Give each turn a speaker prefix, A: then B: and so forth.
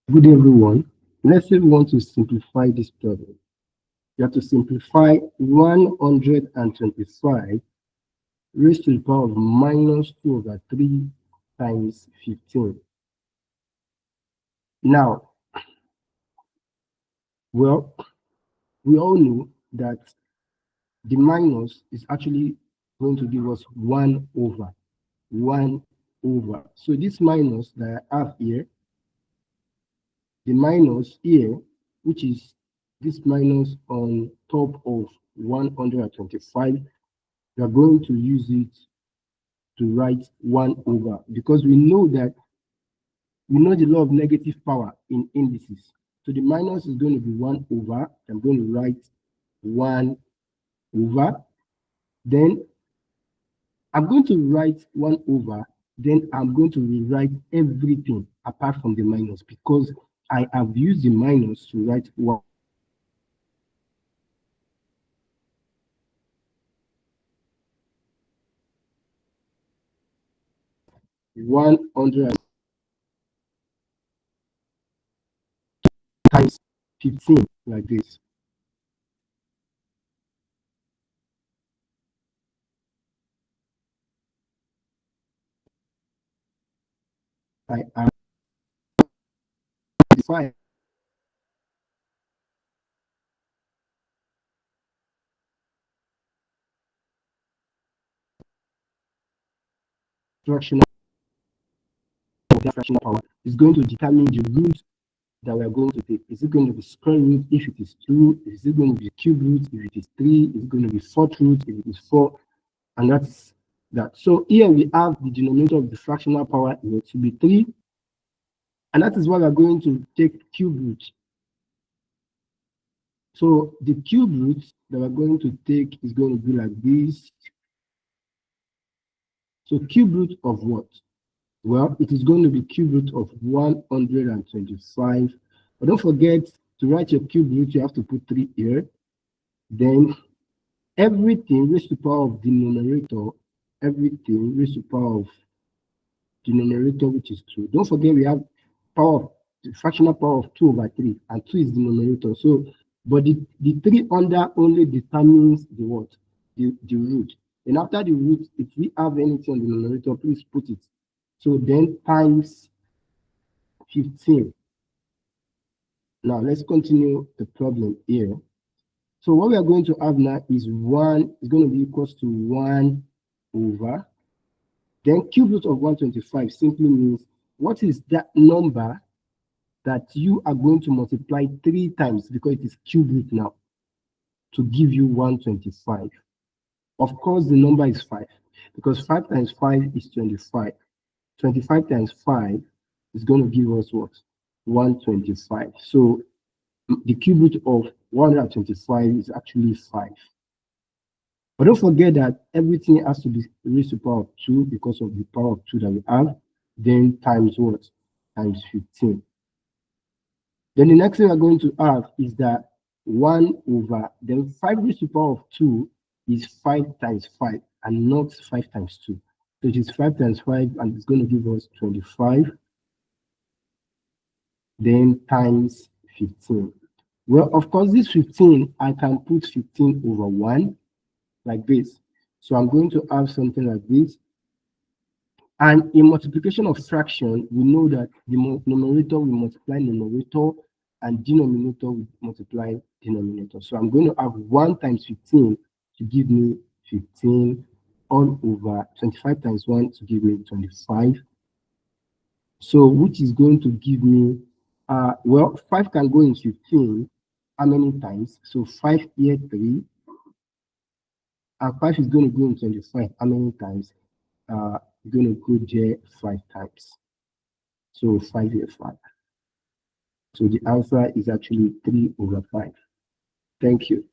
A: Good everyone. Let's say we want to simplify this problem. You have to simplify 125 raised to the power of minus 2 over 3 times 15. Now, well, we all know that the minus is actually going to give us 1 over. 1 over. So this minus that I have here, the minus here, which is this minus on top of 125, we are going to use it to write 1 over because we know the law of negative power in indices. So the minus is going to be 1 over. I'm going to write 1 over. Then I'm going to write 1 over. Then I'm going to rewrite everything apart from the minus because I have used the minus to write 100 times 15 like this. I have 5 fractional fractional power is going to determine the root that we are going to take. Is it going to be square root if it is 2? Is it going to be cube root if it is 3? Is it going to be fourth root if it is 4? And that's that. So here we have the denominator of the fractional power here to be 3. And that is why we are going to take cube root. So the cube root that we're going to take is going to be like this. So cube root of what? Well, it is going to be cube root of 125. But don't forget to write your cube root, you have to put 3 here. Then everything raised to the power of denominator, everything raised to the power of denominator, which is 2. Don't forget we have power of the fractional power of 2 over 3, and 2 is denominator. So, but the 3 under only determines the what? The root. And after the root, if we have anything on the denominator, please put it. So then times 15. Now let's continue the problem here. So what we are going to have now is 1 is going to be equals to 1 over. Then cube root of 125 simply means what is that number that you are going to multiply 3 times because it is cube root now to give you 125. Of course, the number is 5 because 5 times 5 is 25. 25 times 5 is going to give us what? 125. So the cube root of 125 is actually 5. But don't forget that everything has to be raised to the power of 2 because of the power of 2 that we have. Then times what? Times 15. Then the next thing we're going to have is that 1 over, then 5 raised to the power of 2 is 5 times 5 and not 5 times 2. So it is 5 times 5 and it's going to give us 25. Then times 15. Well, of course, this 15, I can put 15 over 1 like this. So I'm going to have something like this. And in multiplication of fraction, we know that the numerator will multiply numerator and denominator will multiply denominator. So I'm going to have 1 times 15 to give me 15 all over 25 times 1 to give me 25. So which is going to give me, well, 5 can go in 15. How many times? So 5 here, 3. And 5 is going to go in 25. How many times? Going to go there 5 times. So 5 here, 5. So the answer is actually 3 over 5. Thank you.